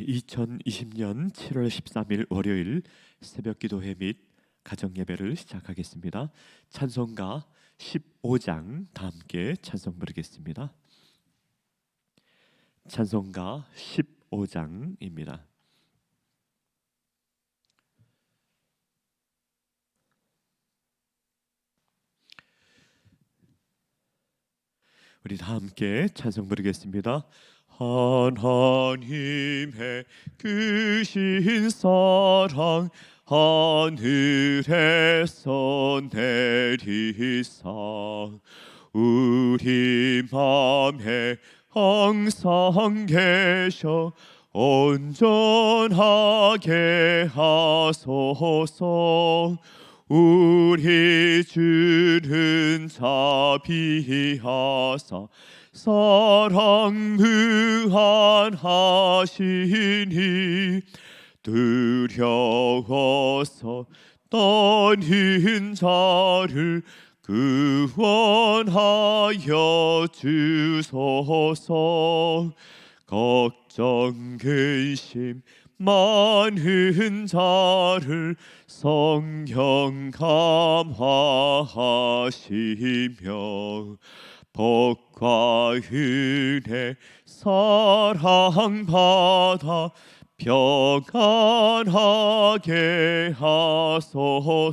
2020년 7월 13일 월요일 새벽기도회 및 가정예배를 시작하겠습니다. 찬송가 15장 다 함께 찬송 부르겠습니다. 찬송가 15장입니다. 우리 다 함께 찬송 부르겠습니다. 하나님의 크신 사랑 하늘에서 내리사 우리 맘에 항상 계셔 온전하게 하소서. 우리 주는 자비하사 사랑 무한하시니 두려워서 떠는 자를 구원하여 주소서. 걱정 근심 많은 자를 성령 감화하시며 복과 은혜 사랑받아 평안하게 하소서.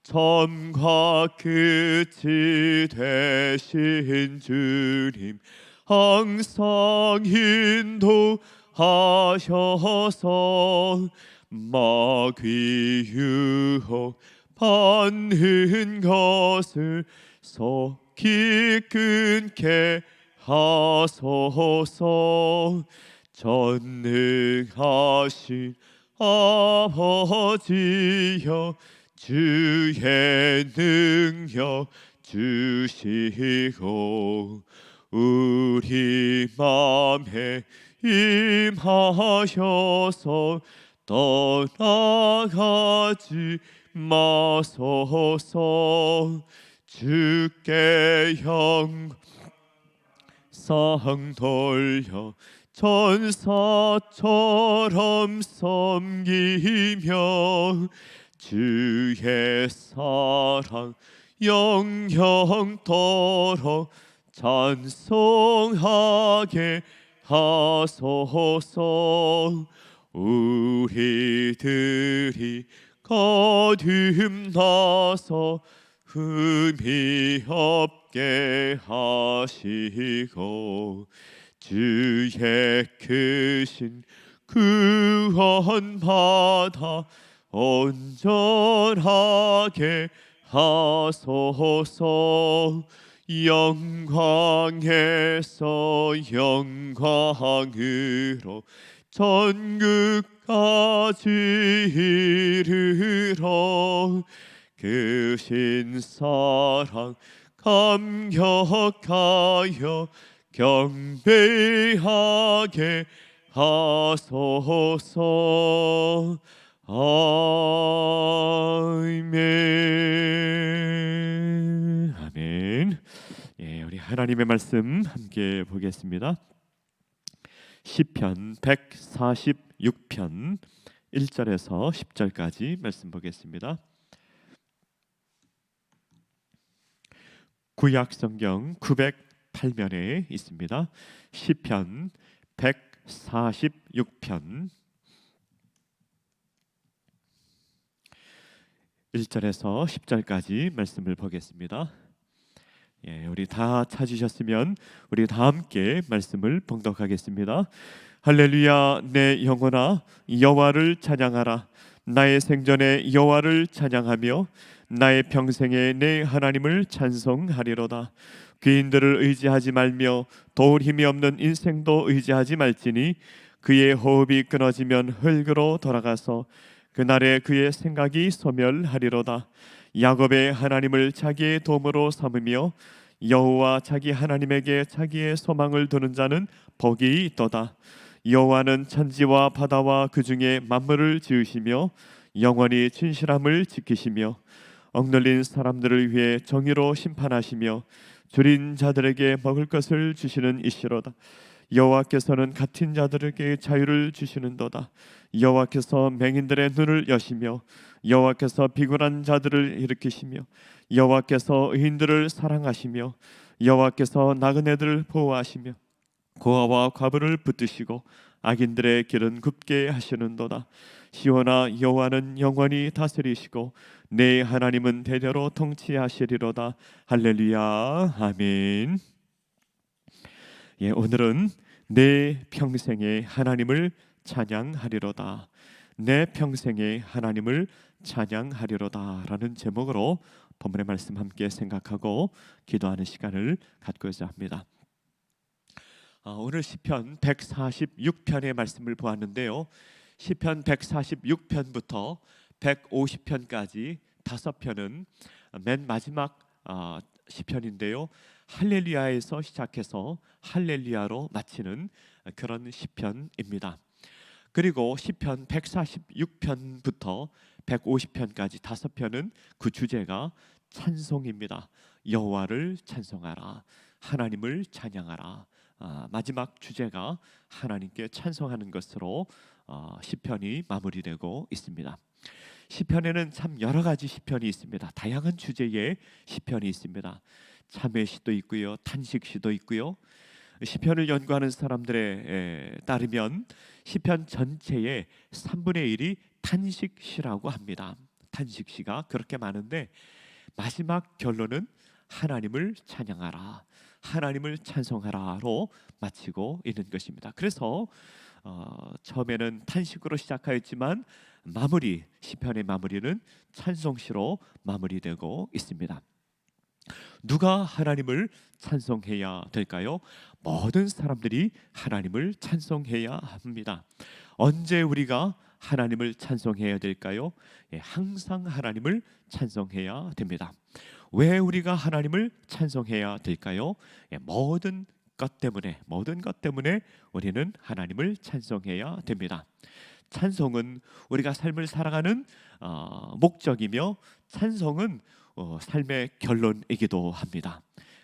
처음과 끝이 되신 주님 항상 인도하셔서 마귀 유혹 받는 것을 속히 끊게 하소서. 전능하신 아버지여 주의 능력 주시고 우리 맘에 임하셔서 떠나가지 마소서. 주께 영상 돌려 천사처럼 섬기며 주의 사랑 영영토록 찬송하게 하소서. 우리들이 거듭나서 흠이 없게 하시고 주의 크신 구원 받아 온전하게 하소서. 영광에서 영광으로 천국까지 이르러 크신 사랑 감격하여 경배하게 하소서. 아멘. 아멘. 우리 하나님의 말씀 함께 보겠습니다. 시편 146편 1절에서 10절까지 말씀 보겠습니다. 구약 성경 908면에 있습니다. 시편 146편 1절에서 10절까지 말씀을 보겠습니다. 우리 다 찾으셨으면 우리 다 함께 말씀을 봉독하겠습니다. 할렐루야. 내 영혼아 여호와를 찬양하라. 나의 생전에 여호와를 찬양하며 나의 평생에 내 하나님을 찬송하리로다. 귀인들을 의지하지 말며 도울 힘이 없는 인생도 의지하지 말지니 그의 호흡이 끊어지면 흙으로 돌아가서 그날에 그의 생각이 소멸하리로다. 야곱의 하나님을 자기의 도움으로 삼으며 여호와 자기 하나님에게 자기의 소망을 두는 자는 복이 있도다. 여호와는 천지와 바다와 그 중에 만물을 지으시며 영원히 진실함을 지키시며 억눌린 사람들을 위해 정의로 심판하시며 줄인 자들에게 먹을 것을 주시는 이시로다. 여호와께서는 갇힌 자들에게 자유를 주시는도다. 여호와께서 맹인들의 눈을 여시며 여호와께서 비굴한 자들을 일으키시며 여호와께서 의인들을 사랑하시며 여호와께서 나그네들을 보호하시며 고아와 과부를 붙드시고 악인들의 길은 굽게 하시는도다. 시온아, 여호와는 영원히 다스리시고 내 하나님은 대대로 통치하시리로다. 할렐루야, 아멘. 예, 오늘은 내 평생에 하나님을 찬양하리로다. 내 평생에 하나님을 찬양하리로다라는 제목으로 본문의 말씀 함께 생각하고 기도하는 시간을 갖고자 합니다. 오늘 시편 146편의 말씀을 보았는데요. 시편 146편부터 150편까지 5편은 맨 마지막 시편인데요. 할렐루야에서 시작해서 할렐루야로 마치는 그런 시편입니다. 그리고 시편 146편부터 150편까지 5편은 그 주제가 찬송입니다. 여호와를 찬송하라, 하나님을 찬양하라. 마지막 주제가 하나님께 찬송하는 것으로 시편이 마무리되고 있습니다. 시편에는 참 여러 가지 시편이 있습니다. 다양한 주제의 시편이 있습니다. 참회시도 있고요, 탄식시도 있고요. 시편을 연구하는 사람들에 따르면 시편 전체의 3분의 1이 탄식시라고 합니다. 탄식시가 그렇게 많은데 마지막 결론은 하나님을 찬양하라, 하나님을 찬송하라로 마치고 있는 것입니다. 그래서 처음에는 탄식으로 시작하였지만 시편의 마무리는 찬송시로 마무리되고 있습니다. 누가 하나님을 찬송해야 될까요? 모든 사람들이 하나님을 찬송해야 합니다. 언제 우리가 하나님을 찬송해야 될까요? 항상 하나님을 찬송해야 됩니다. 왜 우리가 하나님을 찬송해야 될까요? 모든 것 때문에 우리는 하나님을 찬송해야 됩니다. 찬송은 우리가 삶을 살아가는 목적이며 찬송은 삶의 결론이기도 합니다.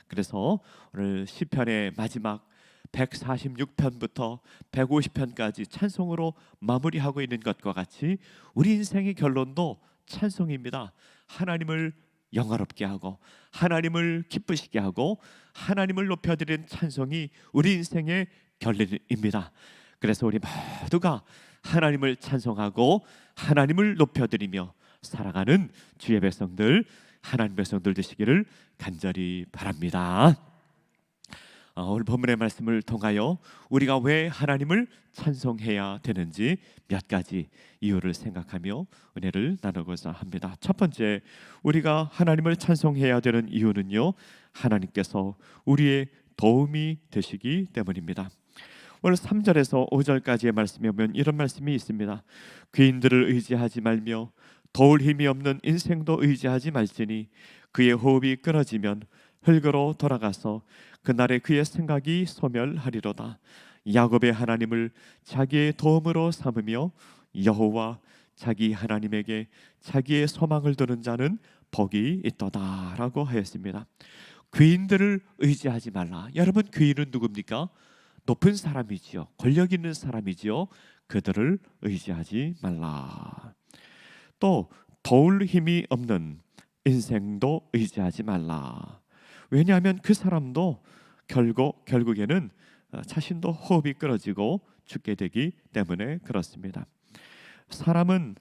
그래서 오늘 시편의 마지막 146편부터 150편까지 찬송으로 마무리하고 있는 것과 같이 우리 인생의 결론도 찬송입니다. 하나님을 영화롭게 하고 하나님을 기쁘시게 하고 하나님을 높여드리는 찬송이 우리 인생의 결론입니다. 그래서 우리 모두가 하나님을 찬송하고 하나님을 높여드리며 살아가는 주의 백성들, 하나님 백성들 되시기를 간절히 바랍니다. 오늘 본문의 말씀을 통하여 우리가 왜 하나님을 찬송해야 되는지 몇 가지 이유를 생각하며 은혜를 나누고자 합니다. 첫 번째, 우리가 하나님을 찬송해야 되는 이유는요, 하나님께서 우리의 도움이 되시기 때문입니다. 오늘 3절에서 5절까지의 말씀에 보면 이런 말씀이 있습니다. 귀인들을 의지하지 말며 도울 힘이 없는 인생도 의지하지 말지니 그의 호흡이 끊어지면 흙으로 돌아가서 그날에 그의 생각이 소멸하리로다. 야곱의 하나님을 자기의 도움으로 삼으며 여호와 자기 하나님에게 자기의 소망을 두는 자는 복이 있도다라고 하였습니다. 귀인들을 의지하지 말라. 여러분, 귀인은 누굽니까? 높은 사람이지요. 권력 있는 사람이지요. 그들을 의지하지 말라. 또 도울 힘이 없는 인생도 의지하지 말라. 왜냐하면 그 사람도 결국에는 자신도 호흡이 끊어지고 죽게 되기 때문에 그렇습니다. 사람은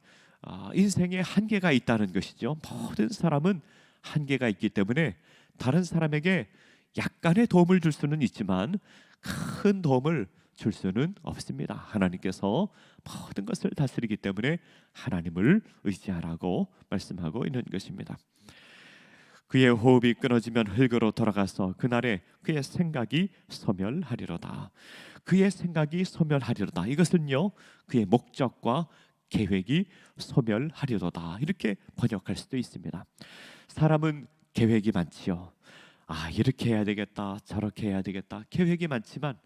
인생에 한계가 있다는 것이죠. 모든 사람은 한계가 있기 때문에 다른 사람에게 약간의 도움을 줄 수는 있지만 큰 도움을 줄 수는 없습니다. 하나님께서 모든 것을 다스리기 때문에 하나님을 의지하라고 말씀하고 있는 것입니다. 그의 호흡이 끊어지면 흙으로 돌아가서 그날에 그의 생각이 소멸하리로다. 그의 생각이 소멸하리로다. 이것은요, 그의 목적과 계획이 소멸하리로다. 이렇게 번역할 수도 있습니다. 사람은 계획이 많지요. 이렇게 해야 되겠다, 저렇게 해야 되겠다. 계획이 많지만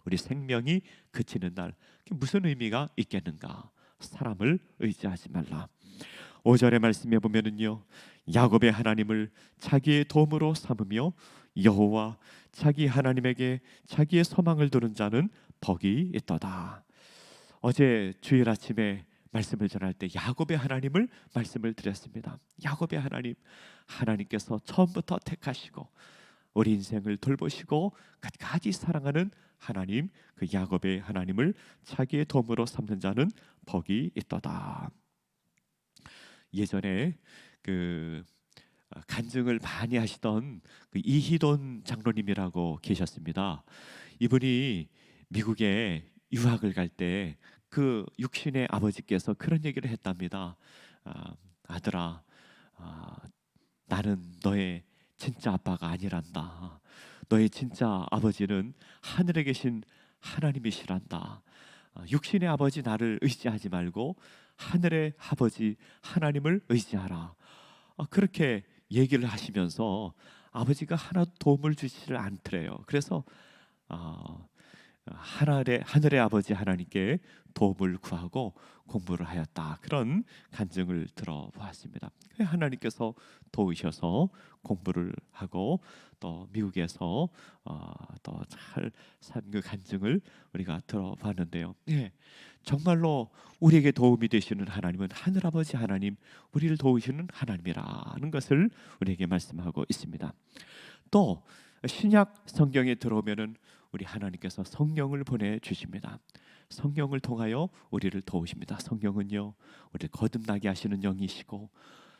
우리 생명이 그치는 날 무슨 의미가 있겠는가? 사람을 의지하지 말라. 5절의 말씀에 보면은요, 야곱의 하나님을 자기의 도움으로 삼으며 여호와 자기 하나님에게 자기의 소망을 두는 자는 복이 있도다. 어제 주일 아침에 말씀을 전할 때 야곱의 하나님을 말씀을 드렸습니다. 야곱의 하나님, 하나님께서 처음부터 택하시고 우리 인생을 돌보시고 끝까지 사랑하는 하나님, 그 야곱의 하나님을 자기의 도움으로 삼는 자는 복이 있도다. 예전에 그 간증을 많이 하시던 그 이희돈 장로님이라고 계셨습니다. 이분이 미국에 유학을 갈 때 그 육신의 아버지께서 그런 얘기를 했답니다. 아들아, 나는 너의 진짜 아빠가 아니란다. 너의 진짜 아버지는 하늘에 계신 하나님이시란다. 육신의 아버지 나를 의지하지 말고 하늘의 아버지 하나님을 의지하라. 그렇게 얘기를 하시면서 아버지가 하나도 도움을 주시질 않더래요. 그래서 하늘의 아버지 하나님께 도움을 구하고 공부를 하였다. 그런 간증을 들어보았습니다. 하나님께서 도우셔서 공부를 하고 또 미국에서 또 잘 산 그 간증을 우리가 들어봤는데요. 예, 정말로 우리에게 도움이 되시는 하나님은 하늘아버지 하나님, 우리를 도우시는 하나님이라는 것을 우리에게 말씀하고 있습니다. 또 신약 성경에 들어오면은 우리 하나님께서 성령을 보내주십니다. 성령을 통하여 우리를 도우십니다. 성령은요, 우리를 거듭나게 하시는 영이시고,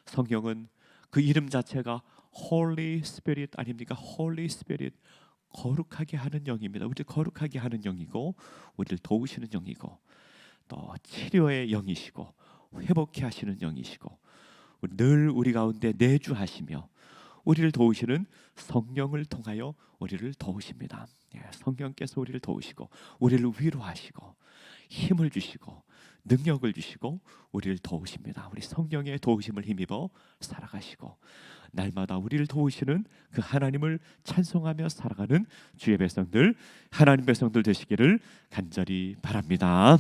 성령은 그 이름 자체가 Holy Spirit 아닙니까? Holy Spirit, 거룩하게 하는 영입니다. 우리를 거룩하게 하는 영이고, 우리를 도우시는 영이고, 또 치료의 영이시고, 회복해 하시는 영이시고, 늘 우리 가운데 내주하시며 우리를 도우시는 성령을 통하여 우리를 도우십니다. 성령께서 우리를 도우시고 우리를 위로하시고 힘을 주시고 능력을 주시고 우리를 도우십니다. 우리 성령의 도우심을 힘입어 살아가시고 날마다 우리를 도우시는 그 하나님을 찬송하며 살아가는 주의 백성들, 하나님 백성들 되시기를 간절히 바랍니다.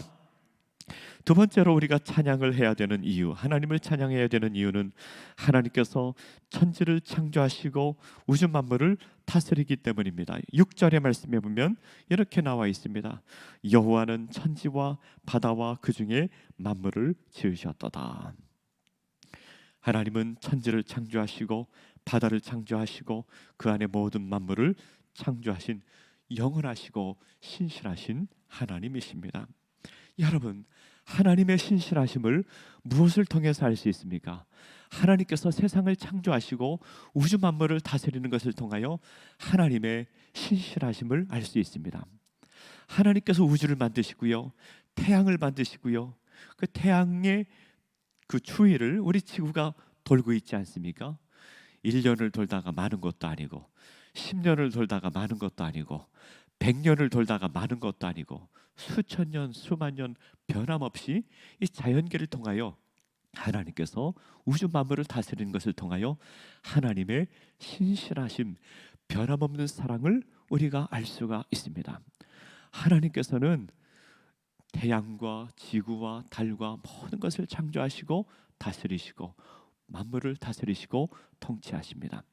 두 번째로 우리가 찬양을 해야 되는 이유, 하나님을 찬양해야 되는 이유는 하나님께서 천지를 창조하시고 우주 만물을 다스리기 때문입니다. 6절의 말씀에 보면 이렇게 나와 있습니다. 여호와는 천지와 바다와 그 중에 만물을 지으셨도다. 하나님은 천지를 창조하시고 바다를 창조하시고 그 안에 모든 만물을 창조하신 영원하시고 신실하신 하나님이십니다. 여러분, 하나님의 신실하심을 무엇을 통해서 알 수 있습니까? 하나님께서 세상을 창조하시고 우주 만물을 다스리는 것을 통하여 하나님의 신실하심을 알 수 있습니다. 하나님께서 우주를 만드시고요, 태양을 만드시고요, 그 태양의 그 추위를 우리 지구가 돌고 있지 않습니까? 1년을 돌다가 마는 것도 아니고 10년을 돌다가 마는 것도 아니고 100년을 돌다가 마는 것도 아니고 수천 년, 수만 년 변함없이 이 자연계를 통하여 하나님께서 우주 만물을 다스리는 것을 통하여 하나님의 신실하심, 변함없는 사랑을 우리가 알 수가 있습니다. 하나님께서는 태양과 지구와 달과 모든 것을 창조하시고 다스리시고 만물을 다스리시고 통치하십니다.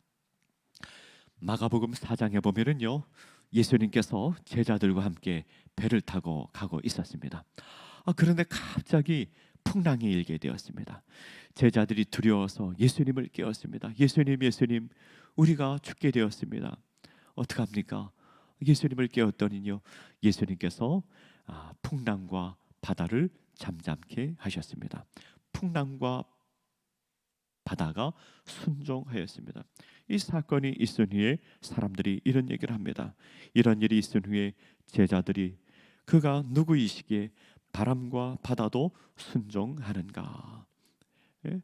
마가복음 4장에 보면은요, 예수님께서 제자들과 함께 배를 타고 가고 있었습니다. 그런데 갑자기 풍랑이 일게 되었습니다. 제자들이 두려워서 예수님을 깨웠습니다. 예수님, 예수님, 우리가 죽게 되었습니다. 어떡합니까? 예수님을 깨웠더니요, 예수님께서 풍랑과 바다를 잠잠케 하셨습니다. 풍랑과 바다가 순종하였습니다. 이 사건이 있은 후에 사람들이 이런 얘기를 합니다. 이런 일이 있은 후에 제자들이 그가 누구이시기에 바람과 바다도 순종하는가? 예?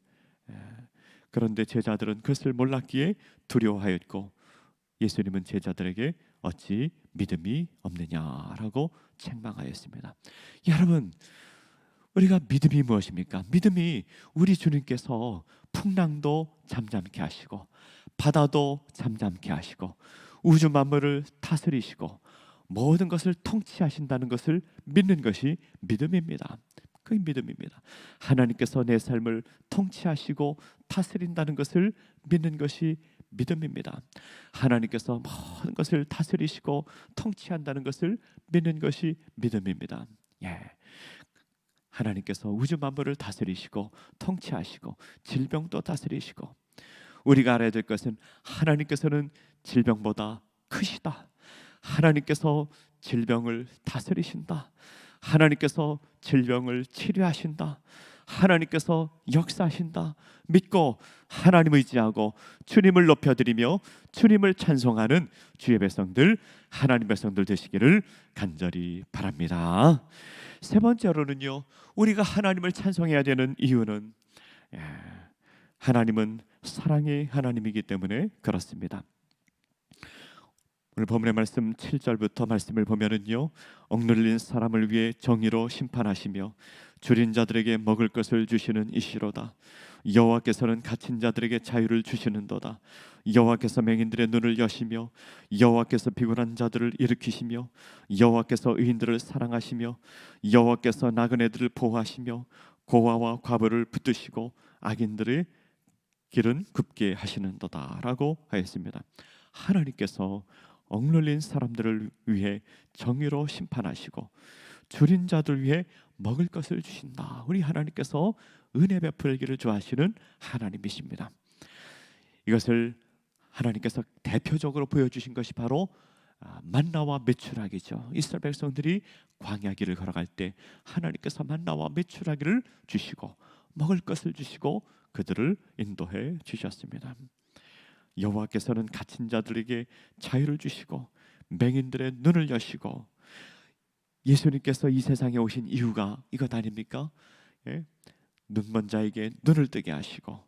그런데 제자들은 그것을 몰랐기에 두려워하였고 예수님은 제자들에게 어찌 믿음이 없느냐라고 책망하였습니다. 여러분, 우리가 믿음이 무엇입니까? 믿음이 우리 주님께서 풍랑도 잠잠케 하시고 바다도 잠잠케 하시고 우주 만물을 다스리시고 모든 것을 통치하신다는 것을 믿는 것이 믿음입니다. 그 믿음입니다. 하나님께서 내 삶을 통치하시고 다스린다는 것을 믿는 것이 믿음입니다. 하나님께서 모든 것을 다스리시고 통치한다는 것을 믿는 것이 믿음입니다. 예. 하나님께서 우주 만물을 다스리시고 통치하시고 질병도 다스리시고, 우리가 알아야 될 것은 하나님께서는 질병보다 크시다. 하나님께서 질병을 다스리신다. 하나님께서 질병을 치료하신다. 하나님께서 역사하신다. 믿고 하나님 의지하고 주님을 높여드리며 주님을 찬송하는 주의 백성들, 하나님 백성들 되시기를 간절히 바랍니다. 세 번째로는요, 우리가 하나님을 찬송해야 되는 이유는 하나님은 사랑의 하나님이기 때문에 그렇습니다. 오늘 본문의 말씀 7절부터 말씀을 보면은요, 억눌린 사람을 위해 정의로 심판하시며 줄인 자들에게 먹을 것을 주시는 이시로다. 여호와께서는 갇힌 자들에게 자유를 주시는도다. 여호와께서 맹인들의 눈을 여시며 여호와께서 피곤한 자들을 일으키시며 여호와께서 의인들을 사랑하시며 여호와께서 나그네들을 보호하시며 고아와 과부를 붙드시고 악인들의 길은 굽게 하시는도다라고 하였습니다. 하나님께서 억눌린 사람들을 위해 정의로 심판하시고 줄인 자들 위해 먹을 것을 주신다. 우리 하나님께서 은혜 베풀기를 좋아하시는 하나님이십니다. 이것을 하나님께서 대표적으로 보여주신 것이 바로 만나와 메추라기죠. 이스라엘 백성들이 광야길을 걸어갈 때 하나님께서 만나와 메추라기를 주시고 먹을 것을 주시고 그들을 인도해 주셨습니다. 여호와께서는 갇힌 자들에게 자유를 주시고 맹인들의 눈을 여시고, 예수님께서 이 세상에 오신 이유가 이것 아닙니까? 눈먼 자에게 눈을 뜨게 하시고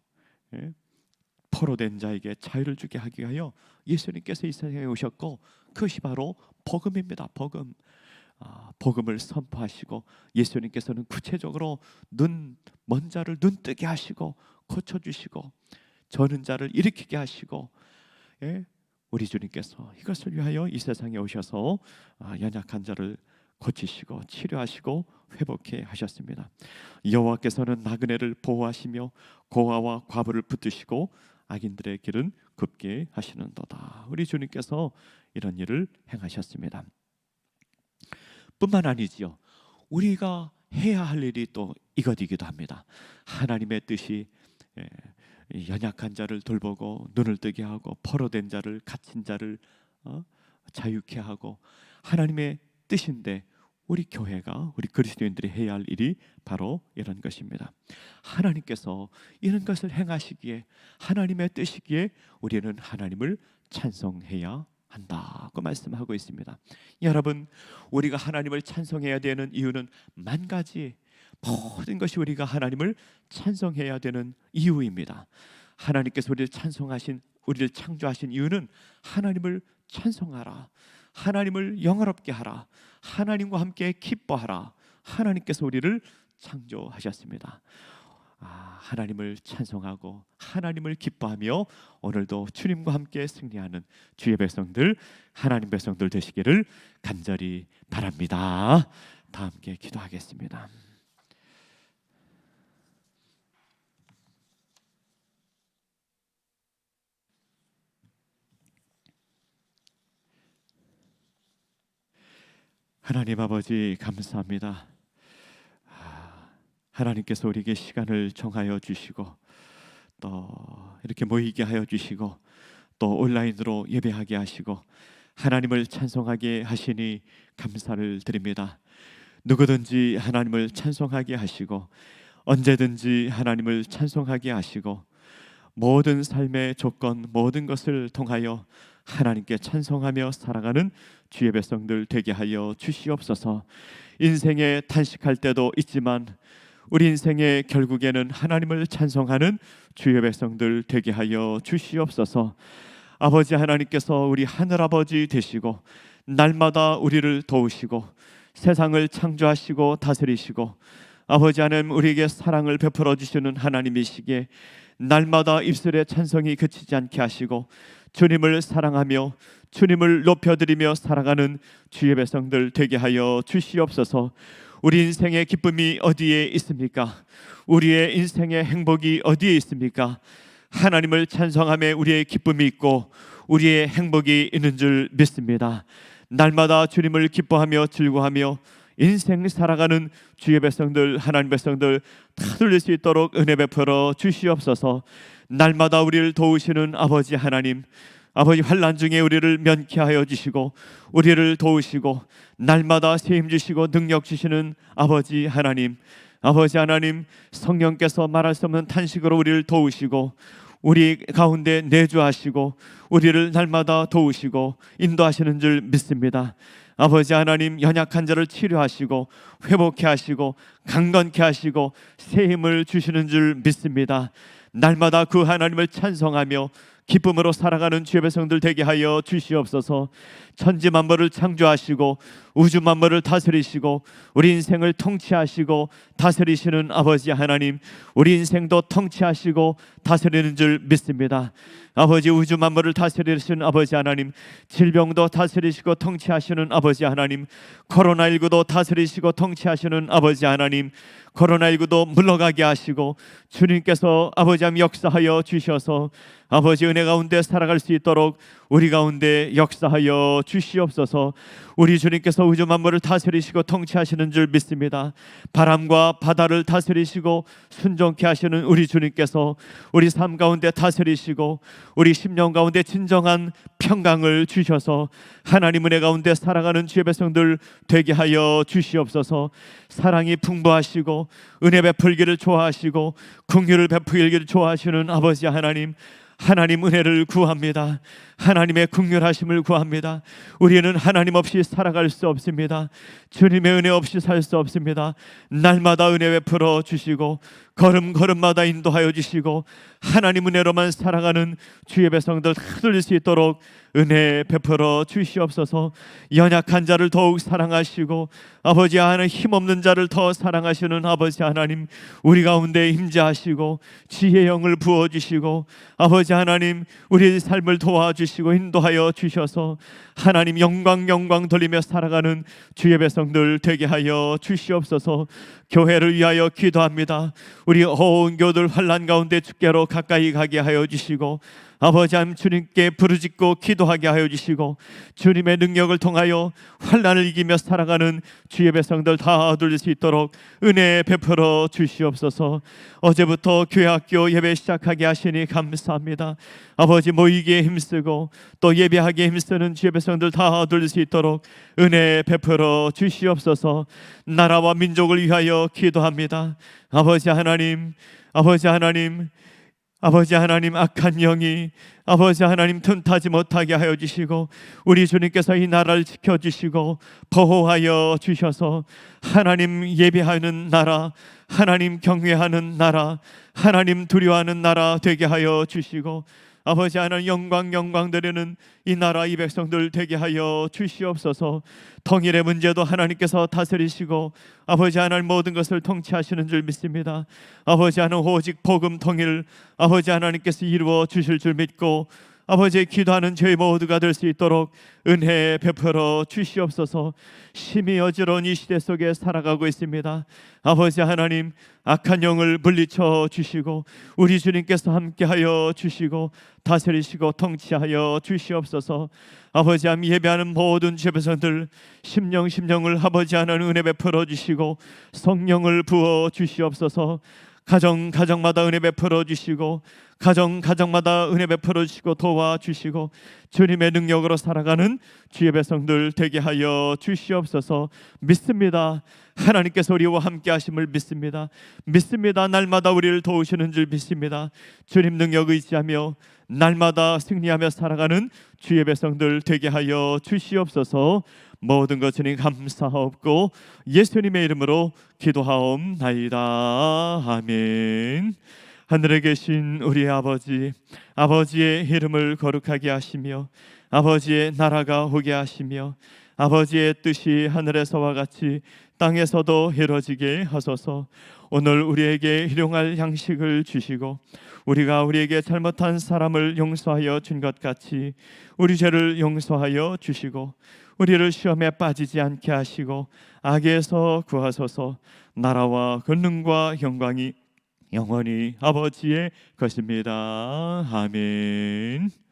포로된 자에게 자유를 주게 하기 위하여 예수님께서 이 세상에 오셨고, 그것이 바로 복음입니다. 복음을 선포하시고 예수님께서는 구체적으로 눈먼 자를 눈 뜨게 하시고 고쳐주시고 저는 자를 일으키게 하시고, 우리 주님께서 이것을 위하여 이 세상에 오셔서 연약한 자를 고치시고 치료하시고 회복해 하셨습니다. 여호와께서는 나그네를 보호하시며 고아와 과부를 붙드시고 악인들의 길은 굽게 하시는도다. 우리 주님께서 이런 일을 행하셨습니다. 뿐만 아니지요, 우리가 해야 할 일이 또 이것이기도 합니다. 하나님의 뜻이 연약한 자를 돌보고 눈을 뜨게 하고 포로된 자를, 갇힌 자를 자유케 하고, 하나님의 뜻인데 우리 교회가, 우리 그리스도인들이 해야 할 일이 바로 이런 것입니다. 하나님께서 이런 것을 행하시기에, 하나님의 뜻이기에 우리는 하나님을 찬송해야 한다고 말씀하고 있습니다. 여러분, 우리가 하나님을 찬송해야 되는 이유는 만 가지, 모든 것이 우리가 하나님을 찬송해야 되는 이유입니다. 하나님께서 우리를 찬송하신, 우리를 창조하신 이유는 하나님을 찬송하라, 하나님을 영화롭게 하라, 하나님과 함께 기뻐하라. 하나님께서 우리를 창조하셨습니다. 하나님을 찬송하고 하나님을 기뻐하며 오늘도 주님과 함께 승리하는 주의 백성들, 하나님 백성들 되시기를 간절히 바랍니다. 다 함께 기도하겠습니다. 하나님 아버지, 감사합니다. 하나님께서 우리에게 시간을 정하여 주시고 또 이렇게 모이게 하여 주시고 또 온라인으로 예배하게 하시고 하나님을 찬송하게 하시니 감사를 드립니다. 누구든지 하나님을 찬송하게 하시고 언제든지 하나님을 찬송하게 하시고 모든 삶의 조건, 모든 것을 통하여 하나님께 찬송하며 살아가는 주의 백성들 되게 하여 주시옵소서. 인생에 탄식할 때도 있지만 우리 인생의 결국에는 하나님을 찬송하는 주의 백성들 되게 하여 주시옵소서. 아버지 하나님께서 우리 하늘아버지 되시고 날마다 우리를 도우시고 세상을 창조하시고 다스리시고 아버지 하나님 우리에게 사랑을 베풀어 주시는 하나님이시기에 날마다 입술의 찬송이 그치지 않게 하시고 주님을 사랑하며 주님을 높여드리며 살아가는 주의 백성들 되게 하여 주시옵소서. 우리 인생의 기쁨이 어디에 있습니까? 우리의 인생의 행복이 어디에 있습니까? 하나님을 찬송함에 우리의 기쁨이 있고 우리의 행복이 있는 줄 믿습니다. 날마다 주님을 기뻐하며 즐거워하며 인생 살아가는 주의 백성들, 하나님 백성들 다 돌릴 수 있도록 은혜 베풀어 주시옵소서. 날마다 우리를 도우시는 아버지 하나님, 아버지 환난 중에 우리를 면케하여 주시고 우리를 도우시고 날마다 세임 주시고 능력 주시는 아버지 하나님, 아버지 하나님, 성령께서 말할 수 없는 탄식으로 우리를 도우시고 우리 가운데 내주하시고 우리를 날마다 도우시고 인도하시는 줄 믿습니다. 아버지 하나님, 연약한 자를 치료하시고 회복케 하시고 강건케 하시고 새 힘을 주시는 줄 믿습니다. 날마다 그 하나님을 찬송하며 기쁨으로 살아가는 주의 백성들 되게 하여 주시옵소서. 천지 만물을 창조하시고 우주 만물을 다스리시고 우리 인생을 통치하시고 다스리시는 아버지 하나님, 우리 인생도 통치하시고 다스리는 줄 믿습니다. 아버지, 우주 만물을 다스리시는 아버지 하나님, 질병도 다스리시고 통치하시는 아버지 하나님, 코로나19도 다스리시고 통치하시는 아버지 하나님, 코로나19도 물러가게 하시고 주님께서 아버지 하나님 역사하여 주셔서 아버지 은혜 가운데 살아갈 수 있도록 우리 가운데 역사하여 주시옵소서. 우리 주님께서 우주 만물을 다스리시고 통치하시는 줄 믿습니다. 바람과 바다를 다스리시고 순종케 하시는 우리 주님께서 우리 삶 가운데 다스리시고 우리 심령 가운데 진정한 평강을 주셔서 하나님 은혜 가운데 살아가는 주의 백성들 되게 하여 주시옵소서. 사랑이 풍부하시고 은혜 베풀기를 좋아하시고 긍휼을 베풀기를 좋아하시는 아버지 하나님, 하나님 은혜를 구합니다. 하나님의 긍휼하심을 구합니다. 우리는 하나님 없이 살아갈 수 없습니다. 주님의 은혜 없이 살 수 없습니다. 날마다 은혜 베풀어 주시고 걸음걸음마다 인도하여 주시고 하나님 은혜로만 살아가는 주의 백성들 다 돌릴 수 있도록 은혜 베풀어 주시옵소서. 연약한 자를 더욱 사랑하시고 아버지 하나님, 힘없는 자를 더 사랑하시는 아버지 하나님, 우리 가운데 임재하시고 지혜의 영을 부어주시고 아버지 하나님, 우리의 삶을 도와주시고 인도하여 주셔서 하나님 영광 돌리며 살아가는 주의 백성들 되게 하여 주시옵소서. 교회를 위하여 기도합니다. 우리 온 교들 환난 가운데 주께로 가까이 가게 하여 주시고 아버지 하나님, 주님께 부르짖고 기도하게 하여 주시고 주님의 능력을 통하여 환난을 이기며 살아가는 주의 백성들 다 돌릴 수 있도록 은혜 베풀어 주시옵소서. 어제부터 교회 학교 예배 시작하게 하시니 감사합니다. 아버지, 모이기에 힘쓰고 또 예배하기에 힘쓰는 주의 백성들 다 돌릴 수 있도록 은혜 베풀어 주시옵소서. 나라와 민족을 위하여 기도합니다. 아버지 하나님, 아버지 하나님, 아버지 하나님, 악한 영이 아버지 하나님 틈타지 못하게 하여 주시고 우리 주님께서 이 나라를 지켜주시고 보호하여 주셔서 하나님 예배하는 나라, 하나님 경외하는 나라, 하나님 두려워하는 나라 되게 하여 주시고 아버지 하나님 영광 드리는 이 나라 이 백성들 되게 하여 주시옵소서. 통일의 문제도 하나님께서 다스리시고 아버지 하나님 모든 것을 통치하시는 줄 믿습니다. 아버지 하나님 오직 복음 통일 아버지 하나님께서 이루어 주실 줄 믿고 아버지의 기도하는 저희 모두가 될 수 있도록 은혜 베풀어 주시옵소서. 심히 어지러운 이 시대 속에 살아가고 있습니다. 아버지 하나님, 악한 영을 물리쳐 주시고 우리 주님께서 함께하여 주시고 다스리시고 통치하여 주시옵소서. 아버지 하나님, 예배하는 모든 주의 백성들 심령을 아버지 하나님 은혜 베풀어 주시고 성령을 부어 주시옵소서. 가정마다 은혜 베풀어 주시고 가정마다 은혜 베풀어 주시고 도와주시고 주님의 능력으로 살아가는 주의 백성들 되게 하여 주시옵소서. 믿습니다. 하나님께서 우리와 함께 하심을 믿습니다. 날마다 우리를 도우시는 줄 믿습니다. 주님 능력 의지하며 날마다 승리하며 살아가는 주의 백성들 되게 하여 주시옵소서. 모든 것 주님 감사하옵고 예수님의 이름으로 기도하옵나이다. 아멘. 하늘에 계신 우리 아버지의 이름을 거룩하게 하시며 아버지의 나라가 오게 하시며 아버지의 뜻이 하늘에서와 같이 땅에서도 이루어지게 하소서. 오늘 우리에게 일용할 양식을 주시고 우리가 우리에게 잘못한 사람을 용서하여 준 것 같이 우리 죄를 용서하여 주시고 우리를 시험에 빠지지 않게 하시고 악에서 구하소서. 나라와 권능과 영광이 영원히 아버지의 것입니다. 아멘.